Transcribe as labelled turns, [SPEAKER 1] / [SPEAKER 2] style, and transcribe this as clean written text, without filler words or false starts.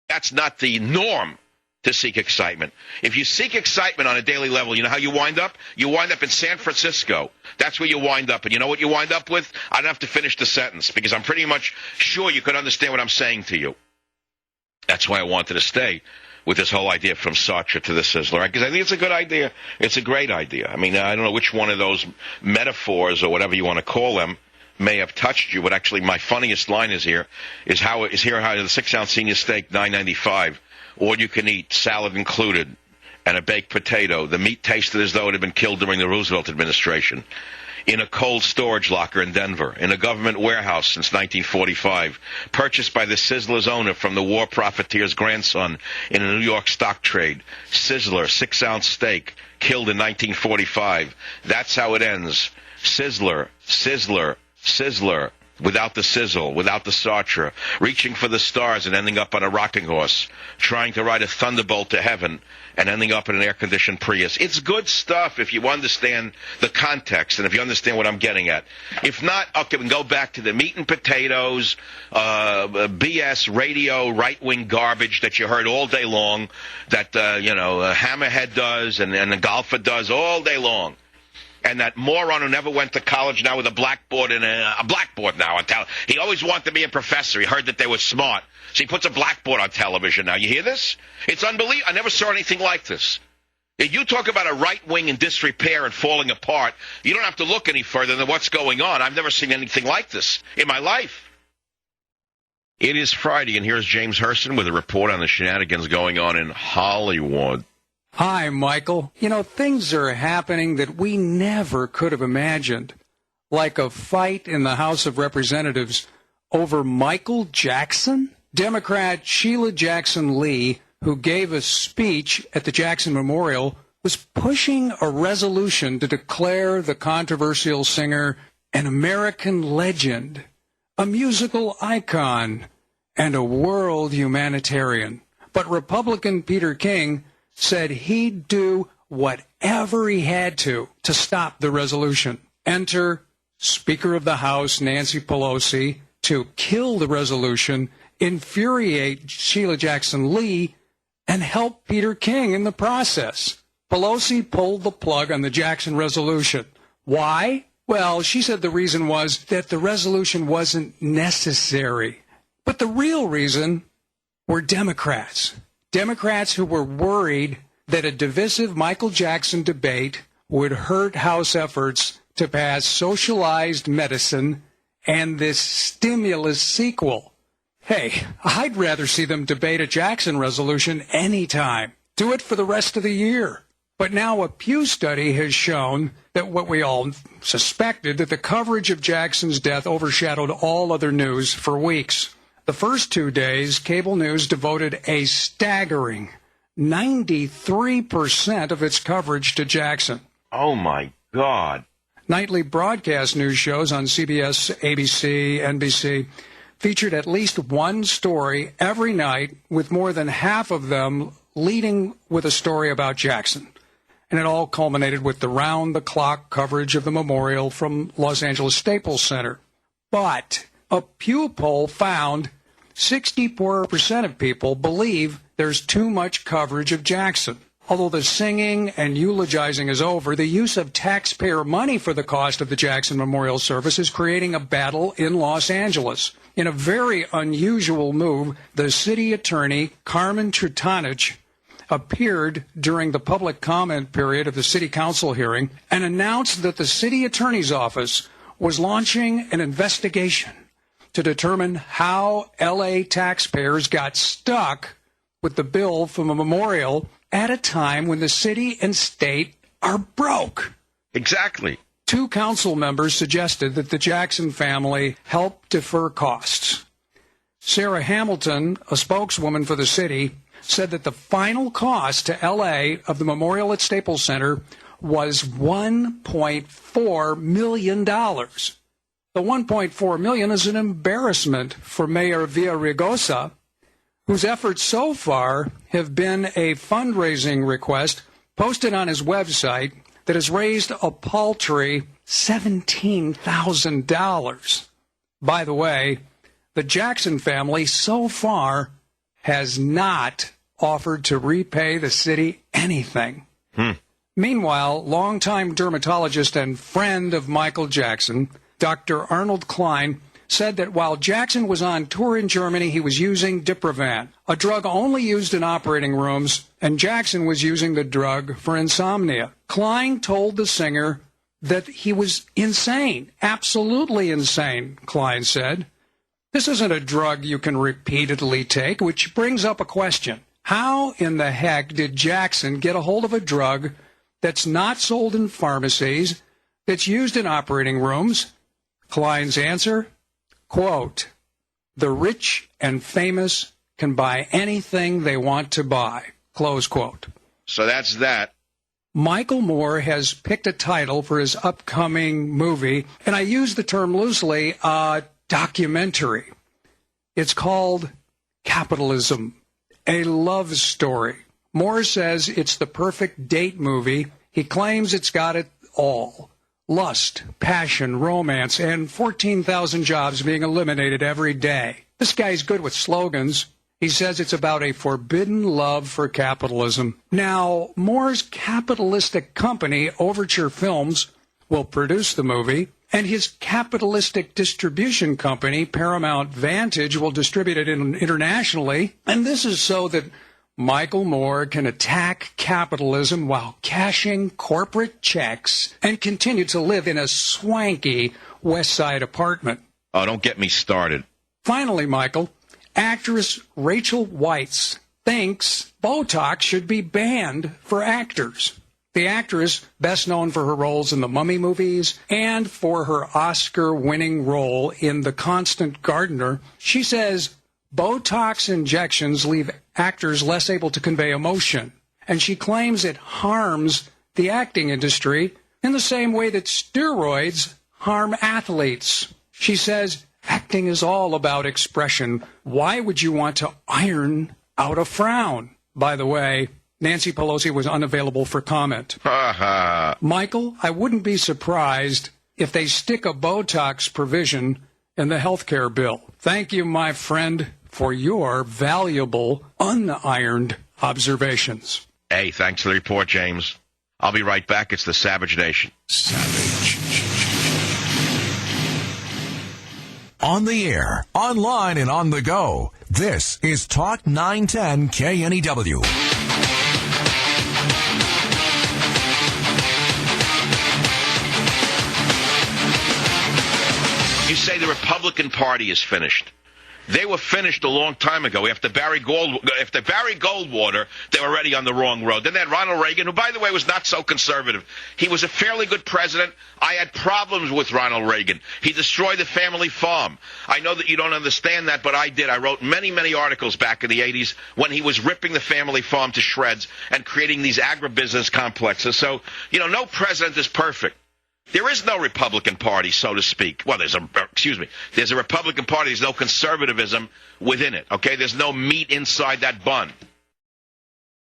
[SPEAKER 1] That's not the norm to seek excitement. If you seek excitement on a daily level, you know how you wind up? You wind up in San Francisco. That's where you wind up. And you know what you wind up with? I don't have to finish the sentence because I'm pretty much sure you could understand what I'm saying to you. That's why I wanted to stay with this whole idea from Sartre to the Sizzler, because I think it's a good idea. It's a great idea. I mean, I don't know which one of those metaphors or whatever you want to call them may have touched you, but actually my funniest line is how the 6-ounce senior steak, $9.95, all you can eat, salad included, and a baked potato. The meat tasted as though it had been killed during the Roosevelt administration. In a cold storage locker in Denver, in a government warehouse since 1945, purchased by the Sizzler's owner from the war profiteer's grandson in a New York stock trade. Sizzler, 6-ounce steak, killed in 1945. That's how it ends. Sizzler, Sizzler, Sizzler, without the sizzle, without the Sartre, reaching for the stars and ending up on a rocking horse, trying to ride a thunderbolt to heaven and ending up in an air-conditioned Prius. It's good stuff if you understand the context and if you understand what I'm getting at. If not, okay, we can go back to the meat and potatoes, BS, radio, right-wing garbage that you heard all day long, that, Hammerhead does and the golfer does all day long. And that moron who never went to college now with a blackboard and a blackboard now. He always wanted to be a professor. He heard that they were smart. So he puts a blackboard on television now. You hear this? It's unbelievable. I never saw anything like this. You talk about a right wing in disrepair and falling apart. You don't have to look any further than what's going on. I've never seen anything like this in my life. It is Friday, and here's James Hurston with a report on the shenanigans going on in Hollywood.
[SPEAKER 2] Hi, Michael. You know, things are happening that we never could have imagined, like a fight in the House of Representatives over Michael Jackson. Democrat Sheila Jackson Lee, who gave a speech at the Jackson Memorial, was pushing a resolution to declare the controversial singer an American legend, a musical icon, and a world humanitarian. But Republican Peter King said he'd do whatever he had to stop the resolution. Enter Speaker of the House Nancy Pelosi to kill the resolution, infuriate Sheila Jackson Lee, and help Peter King in the process. Pelosi pulled the plug on the Jackson resolution. Why? Well, she said the reason was that the resolution wasn't necessary. But the real reason were Democrats. Democrats who were worried that a divisive Michael Jackson debate would hurt House efforts to pass socialized medicine and this stimulus sequel. Hey, I'd rather see them debate a Jackson resolution anytime. Do it for the rest of the year. But now a Pew study has shown that what we all suspected, that the coverage of Jackson's death overshadowed all other news for weeks. The first 2 days, cable news devoted a staggering 93% of its coverage to Jackson.
[SPEAKER 1] Oh, my God.
[SPEAKER 2] Nightly broadcast news shows on CBS, ABC, NBC featured at least one story every night, with more than half of them leading with a story about Jackson. And it all culminated with the round-the-clock coverage of the memorial from Los Angeles Staples Center. But a Pew poll found 64% of people believe there's too much coverage of Jackson. Although the singing and eulogizing is over, the use of taxpayer money for the cost of the Jackson Memorial Service is creating a battle in Los Angeles. In a very unusual move, the city attorney, Carmen Trutanich, appeared during the public comment period of the city council hearing and announced that the city attorney's office was launching an investigation to determine how L.A. taxpayers got stuck with the bill from a memorial at a time when the city and state are broke.
[SPEAKER 1] Exactly.
[SPEAKER 2] 2 council members suggested that the Jackson family help defer costs. Sarah Hamilton, a spokeswoman for the city, said that the final cost to L.A. of the memorial at Staples Center was $1.4 million. The $1.4 million is an embarrassment for Mayor Villaraigosa, whose efforts so far have been a fundraising request posted on his website that has raised a paltry $17,000. By the way, the Jackson family so far has not offered to repay the city anything. Meanwhile, longtime dermatologist and friend of Michael Jackson, Dr. Arnold Klein, said that while Jackson was on tour in Germany, he was using Diprovan, a drug only used in operating rooms, and Jackson was using the drug for insomnia. Klein told the singer that he was insane, absolutely insane, Klein said. This isn't a drug you can repeatedly take, which brings up a question. How in the heck did Jackson get a hold of a drug that's not sold in pharmacies, that's used in operating rooms? Klein's answer, quote, "The rich and famous can buy anything they want to buy," close quote.
[SPEAKER 1] So that's that.
[SPEAKER 2] Michael Moore has picked a title for his upcoming movie, and I use the term loosely, documentary. It's called Capitalism, a Love Story. Moore says it's the perfect date movie. He claims it's got it all. Lust, passion, romance, and 14,000 jobs being eliminated every day. This guy's good with slogans. He says it's about a forbidden love for capitalism. Now, Moore's capitalistic company, Overture Films, will produce the movie, and his capitalistic distribution company, Paramount Vantage, will distribute it internationally. And this is so that Michael Moore can attack capitalism while cashing corporate checks and continue to live in a swanky West Side apartment.
[SPEAKER 1] Oh, don't get me started.
[SPEAKER 2] Finally, Michael, actress Rachel Weisz thinks Botox should be banned for actors. The actress, best known for her roles in the Mummy movies and for her Oscar-winning role in The Constant Gardener, she says Botox injections leave actors less able to convey emotion, and she claims it harms the acting industry in the same way that steroids harm athletes. She says acting is all about expression. Why would you want to iron out a frown? By the way, Nancy Pelosi was unavailable for comment. Michael, I wouldn't be surprised if they stick a Botox provision in the health care bill. Thank you, my friend, for your valuable, unironed observations.
[SPEAKER 1] Hey, thanks for the report, James. I'll be right back. It's the Savage Nation.
[SPEAKER 2] Savage.
[SPEAKER 3] On the air, online, and on the go. This is Talk 910 KNEW.
[SPEAKER 1] You say the Republican Party is finished. They were finished a long time ago. After Barry Goldwater, they were already on the wrong road. Then they had Ronald Reagan, who, by the way, was not so conservative. He was a fairly good president. I had problems with Ronald Reagan. He destroyed the family farm. I know that you don't understand that, but I did. I wrote many, many articles back in the 80s when he was ripping the family farm to shreds and creating these agribusiness complexes. So, no president is perfect. There is no Republican Party, so to speak. Well, there's a Republican Party. There's no conservatism within it, okay? There's no meat inside that bun.